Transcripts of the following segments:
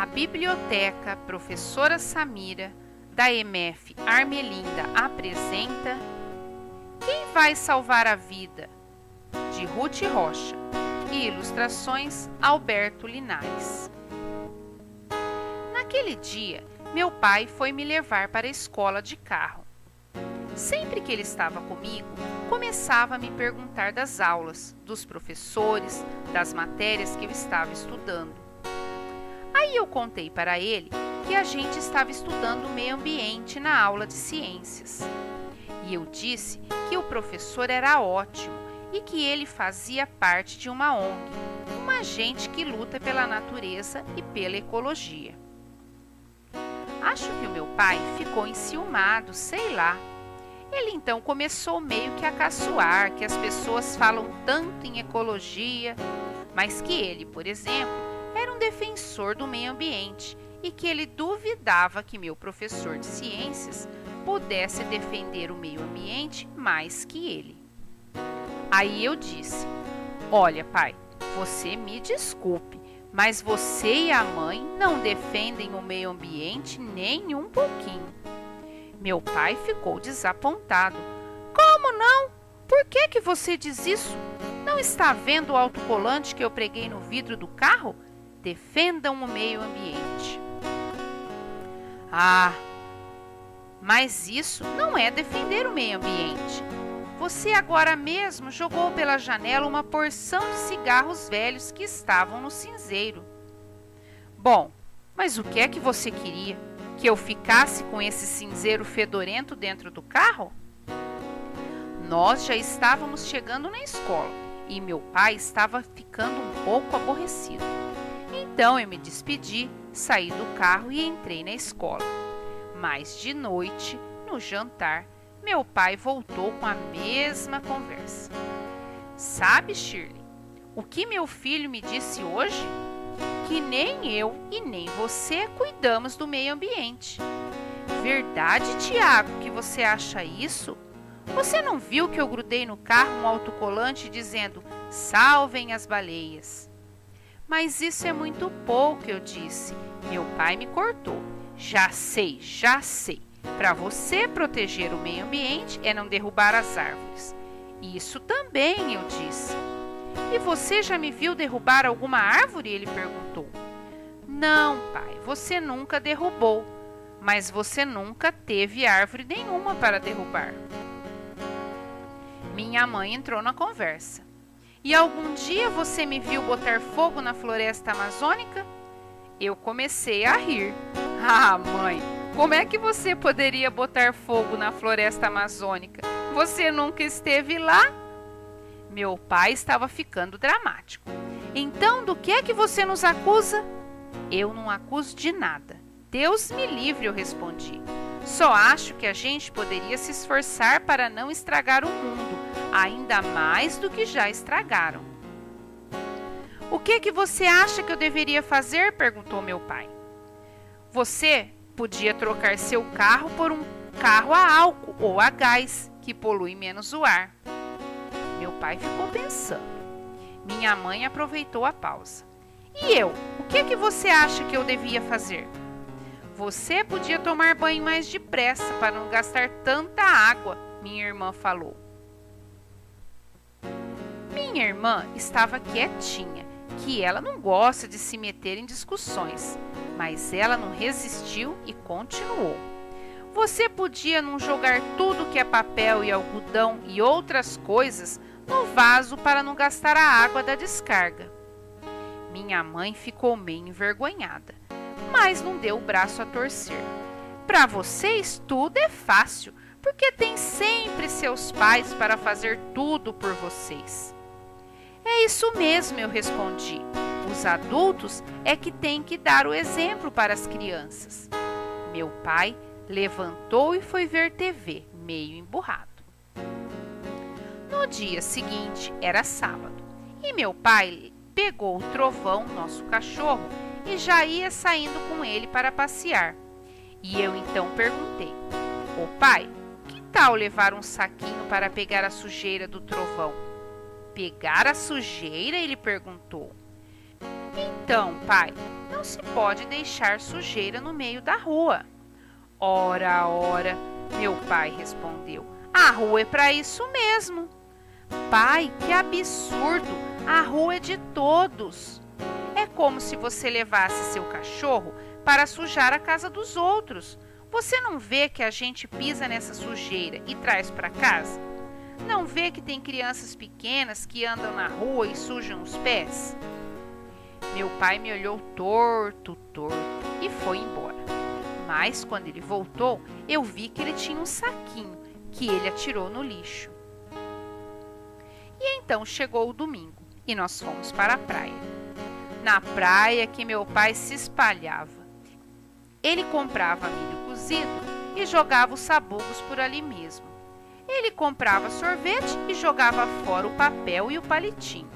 A Biblioteca Professora Samira, da EMF Armelinda, apresenta Quem vai salvar a vida? De Ruth Rocha e ilustrações Alberto Linares. Naquele dia, meu pai foi me levar para a escola de carro. Sempre que ele estava comigo, começava a me perguntar das aulas, dos professores, das matérias que eu estava estudando. Aí eu contei para ele que a gente estava estudando o meio ambiente na aula de ciências. E eu disse que o professor era ótimo e que ele fazia parte de uma ONG, uma gente que luta pela natureza e pela ecologia. Acho que o meu pai ficou enciumado, sei lá. Ele então começou meio que a caçoar que as pessoas falam tanto em ecologia, mas que ele, por exemplo, era um defensor do meio ambiente e que ele duvidava que meu professor de ciências pudesse defender o meio ambiente mais que ele. Aí eu disse: olha, pai, você me desculpe, mas você e a mãe não defendem o meio ambiente nem um pouquinho. Meu pai ficou desapontado. Como não? Por que você diz isso? Não está vendo o autocolante que eu preguei no vidro do carro? Defendam o meio ambiente. Ah, mas isso não é defender o meio ambiente. Você agora mesmo jogou pela janela uma porção de cigarros velhos que estavam no cinzeiro. Bom, mas o que é que você queria? Que eu ficasse com esse cinzeiro fedorento dentro do carro? Nós já estávamos chegando na escola e meu pai estava ficando um pouco aborrecido. Então eu me despedi, saí do carro e entrei na escola. Mas de noite, no jantar, meu pai voltou com a mesma conversa. Sabe, Shirley, o que meu filho me disse hoje? Que nem eu e nem você cuidamos do meio ambiente. Verdade, Tiago, que você acha isso? Você não viu que eu grudei no carro um autocolante dizendo salvem as baleias? Mas isso é muito pouco, eu disse. Meu pai me cortou. Já sei, já sei. Para você proteger o meio ambiente é não derrubar as árvores. Isso também, eu disse. E você já me viu derrubar alguma árvore? Ele perguntou. Não, pai, você nunca derrubou, mas você nunca teve árvore nenhuma para derrubar. Minha mãe entrou na conversa. E algum dia você me viu botar fogo na floresta amazônica? Eu comecei a rir. Ah, mãe, como é que você poderia botar fogo na floresta amazônica? Você nunca esteve lá? Meu pai estava ficando dramático. Então, do que é que você nos acusa? Eu não acuso de nada. Deus me livre, eu respondi. Só acho que a gente poderia se esforçar para não estragar o mundo, ainda mais do que já estragaram. O que você acha que eu deveria fazer? Perguntou meu pai. Você podia trocar seu carro por um carro a álcool ou a gás, que polui menos o ar. Meu pai ficou pensando. Minha mãe aproveitou a pausa. E eu? O que você acha que eu devia fazer? Você podia tomar banho mais depressa para não gastar tanta água, minha irmã falou. Minha irmã estava quietinha, que ela não gosta de se meter em discussões, mas ela não resistiu e continuou. Você podia não jogar tudo que é papel e algodão e outras coisas no vaso para não gastar a água da descarga. Minha mãe ficou meio envergonhada, mas não deu o braço a torcer. Para vocês tudo é fácil, porque tem sempre seus pais para fazer tudo por vocês. É isso mesmo, eu respondi. Os adultos é que têm que dar o exemplo para as crianças. Meu pai levantou e foi ver TV, meio emburrado. No dia seguinte, era sábado, e meu pai pegou o Trovão, nosso cachorro, e já ia saindo com ele para passear. E eu então perguntei: ô pai, que tal levar um saquinho para pegar a sujeira do Trovão? Pegar a sujeira? Ele perguntou. Então, pai, não se pode deixar sujeira no meio da rua. Ora, ora, meu pai respondeu, a rua é para isso mesmo. Pai, que absurdo! A rua é de todos. É como se você levasse seu cachorro para sujar a casa dos outros. Você não vê que a gente pisa nessa sujeira e traz para casa? Não vê que tem crianças pequenas que andam na rua e sujam os pés? Meu pai me olhou torto e foi embora. Mas quando ele voltou, eu vi que ele tinha um saquinho que ele atirou no lixo. E então chegou o domingo e nós fomos para a praia. Na praia que meu pai se espalhava. Ele comprava milho cozido e jogava os sabugos por ali mesmo. Ele comprava sorvete e jogava fora o papel e o palitinho.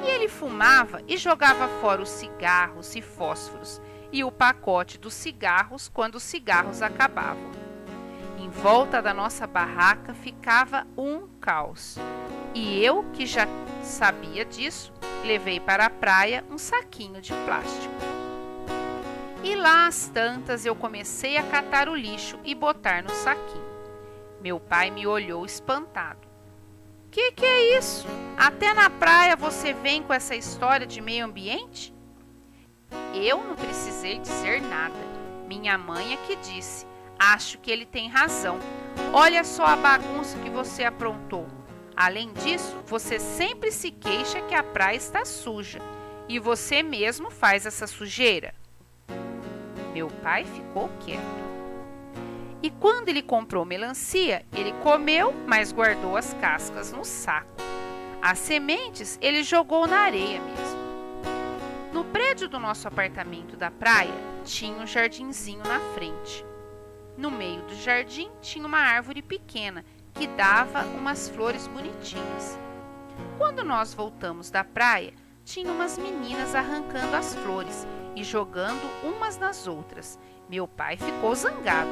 E ele fumava e jogava fora os cigarros e fósforos e o pacote dos cigarros quando os cigarros acabavam. Em volta da nossa barraca ficava um caos. E eu, que já sabia disso, levei para a praia um saquinho de plástico. E lá às tantas eu comecei a catar o lixo e botar no saquinho. Meu pai me olhou espantado. Que é isso? Até na praia você vem com essa história de meio ambiente? Eu não precisei dizer nada. Minha mãe é que disse. Acho que ele tem razão. Olha só a bagunça que você aprontou. Além disso, você sempre se queixa que a praia está suja. E você mesmo faz essa sujeira. Meu pai ficou quieto. E quando ele comprou melancia, ele comeu, mas guardou as cascas no saco. As sementes ele jogou na areia mesmo. No prédio do nosso apartamento da praia, tinha um jardinzinho na frente. No meio do jardim tinha uma árvore pequena que dava umas flores bonitinhas. Quando nós voltamos da praia, tinha umas meninas arrancando as flores e jogando umas nas outras. Meu pai ficou zangado.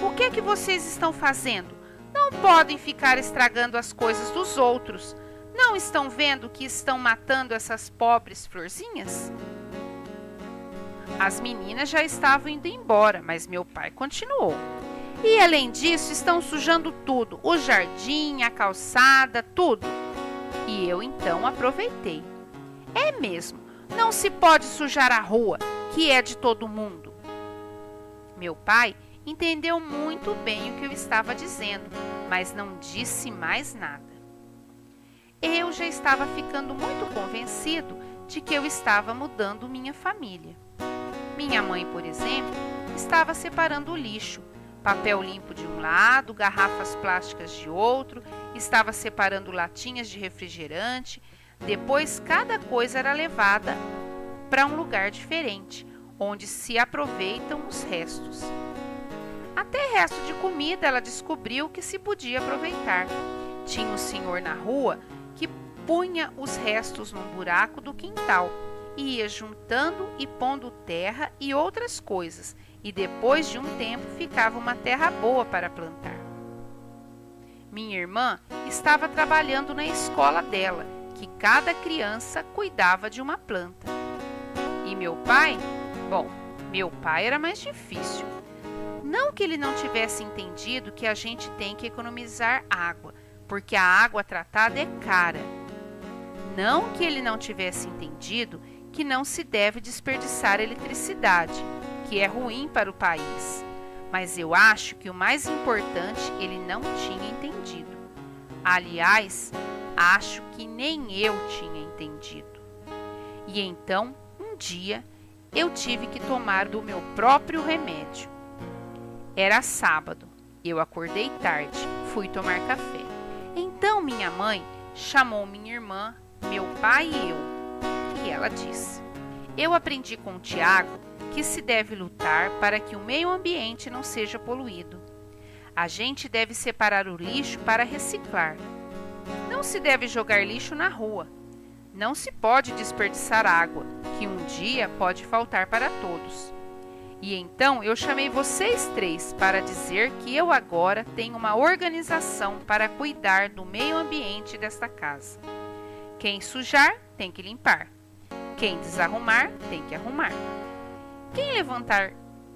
O que é que vocês estão fazendo? Não podem ficar estragando as coisas dos outros. Não estão vendo que estão matando essas pobres florzinhas? As meninas já estavam indo embora, mas meu pai continuou. E além disso, estão sujando tudo, o jardim, a calçada, tudo. E eu então aproveitei. É mesmo, não se pode sujar a rua, que é de todo mundo. Meu pai entendeu muito bem o que eu estava dizendo, mas não disse mais nada. Eu já estava ficando muito convencido de que eu estava mudando minha família. Minha mãe, por exemplo, estava separando o lixo, papel limpo de um lado, garrafas plásticas de outro, estava separando latinhas de refrigerante, depois cada coisa era levada para um lugar diferente, onde se aproveitam os restos. Até resto de comida ela descobriu que se podia aproveitar. Tinha um senhor na rua que punha os restos num buraco do quintal e ia juntando e pondo terra e outras coisas, e depois de um tempo ficava uma terra boa para plantar. Minha irmã estava trabalhando na escola dela, que cada criança cuidava de uma planta. E meu pai? Bom, meu pai era mais difícil. Não que ele não tivesse entendido que a gente tem que economizar água, porque a água tratada é cara. Não que ele não tivesse entendido que não se deve desperdiçar eletricidade, que é ruim para o país. Mas eu acho que o mais importante ele não tinha entendido. Aliás, acho que nem eu tinha entendido. E então, um dia, eu tive que tomar do meu próprio remédio. Era sábado, eu acordei tarde, fui tomar café. Então minha mãe chamou minha irmã, meu pai e eu. E ela disse: eu aprendi com o Tiago que se deve lutar para que o meio ambiente não seja poluído. A gente deve separar o lixo para reciclar. Não se deve jogar lixo na rua. Não se pode desperdiçar água, que um dia pode faltar para todos. E então eu chamei vocês três para dizer que eu agora tenho uma organização para cuidar do meio ambiente desta casa. Quem sujar tem que limpar. Quem desarrumar, tem que arrumar. Quem levantar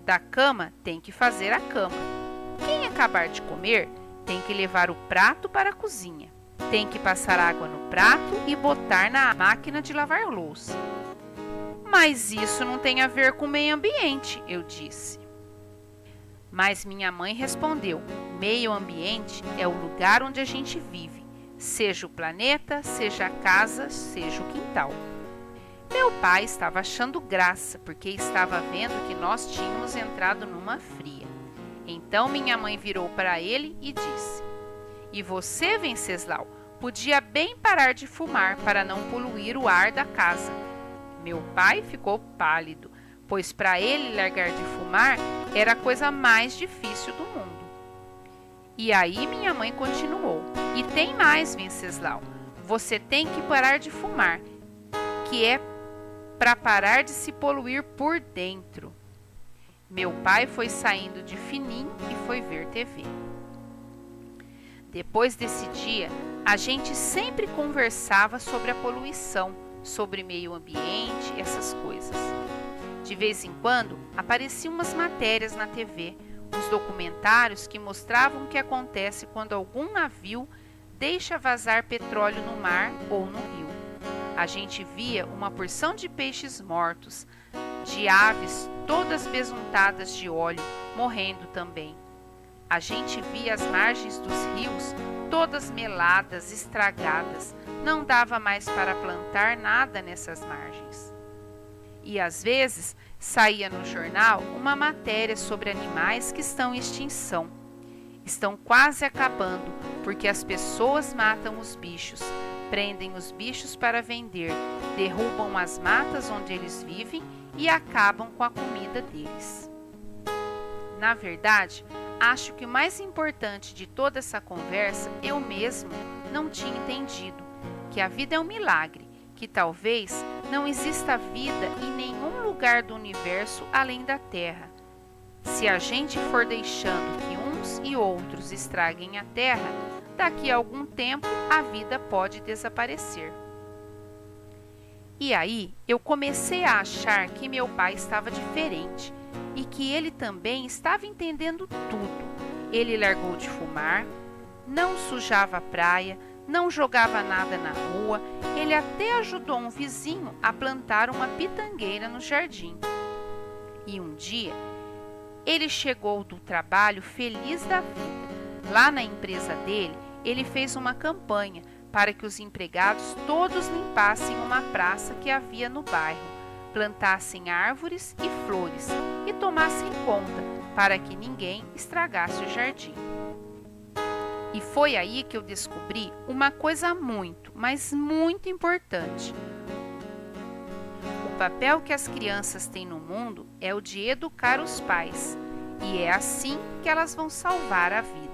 da cama, tem que fazer a cama. Quem acabar de comer, tem que levar o prato para a cozinha. Tem que passar água no prato e botar na máquina de lavar louça. Mas isso não tem a ver com o meio ambiente, eu disse. Mas minha mãe respondeu: meio ambiente é o lugar onde a gente vive, seja o planeta, seja a casa, seja o quintal. Meu pai estava achando graça, porque estava vendo que nós tínhamos entrado numa fria. Então minha mãe virou para ele e disse: e você, Venceslau, podia bem parar de fumar para não poluir o ar da casa. Meu pai ficou pálido, pois para ele largar de fumar era a coisa mais difícil do mundo. E aí minha mãe continuou: e tem mais, Venceslau, você tem que parar de fumar, que é para parar de se poluir por dentro. Meu pai foi saindo de fininho e foi ver TV. Depois desse dia, a gente sempre conversava sobre a poluição, sobre meio ambiente, essas coisas. De vez em quando, apareciam umas matérias na TV, uns documentários que mostravam o que acontece quando algum navio deixa vazar petróleo no mar ou no rio. A gente via uma porção de peixes mortos, de aves todas besuntadas de óleo, morrendo também. A gente via as margens dos rios todas meladas, estragadas, não dava mais para plantar nada nessas margens. E às vezes saía no jornal uma matéria sobre animais que estão em extinção. Estão quase acabando porque as pessoas matam os bichos, prendem os bichos para vender, derrubam as matas onde eles vivem e acabam com a comida deles. Na verdade, acho que o mais importante de toda essa conversa eu mesmo não tinha entendido, que a vida é um milagre, que talvez não exista vida em nenhum lugar do universo além da Terra. Se a gente for deixando que uns e outros estraguem a Terra, daqui a algum tempo a vida pode desaparecer. E aí eu comecei a achar que meu pai estava diferente e que ele também estava entendendo tudo. Ele largou de fumar, não sujava a praia, não jogava nada na rua, ele até ajudou um vizinho a plantar uma pitangueira no jardim. E um dia, ele chegou do trabalho feliz da vida. Lá na empresa dele, ele fez uma campanha para que os empregados todos limpassem uma praça que havia no bairro, plantassem árvores e flores e tomassem conta para que ninguém estragasse o jardim. E foi aí que eu descobri uma coisa muito, mas muito importante. O papel que as crianças têm no mundo é o de educar os pais, e é assim que elas vão salvar a vida.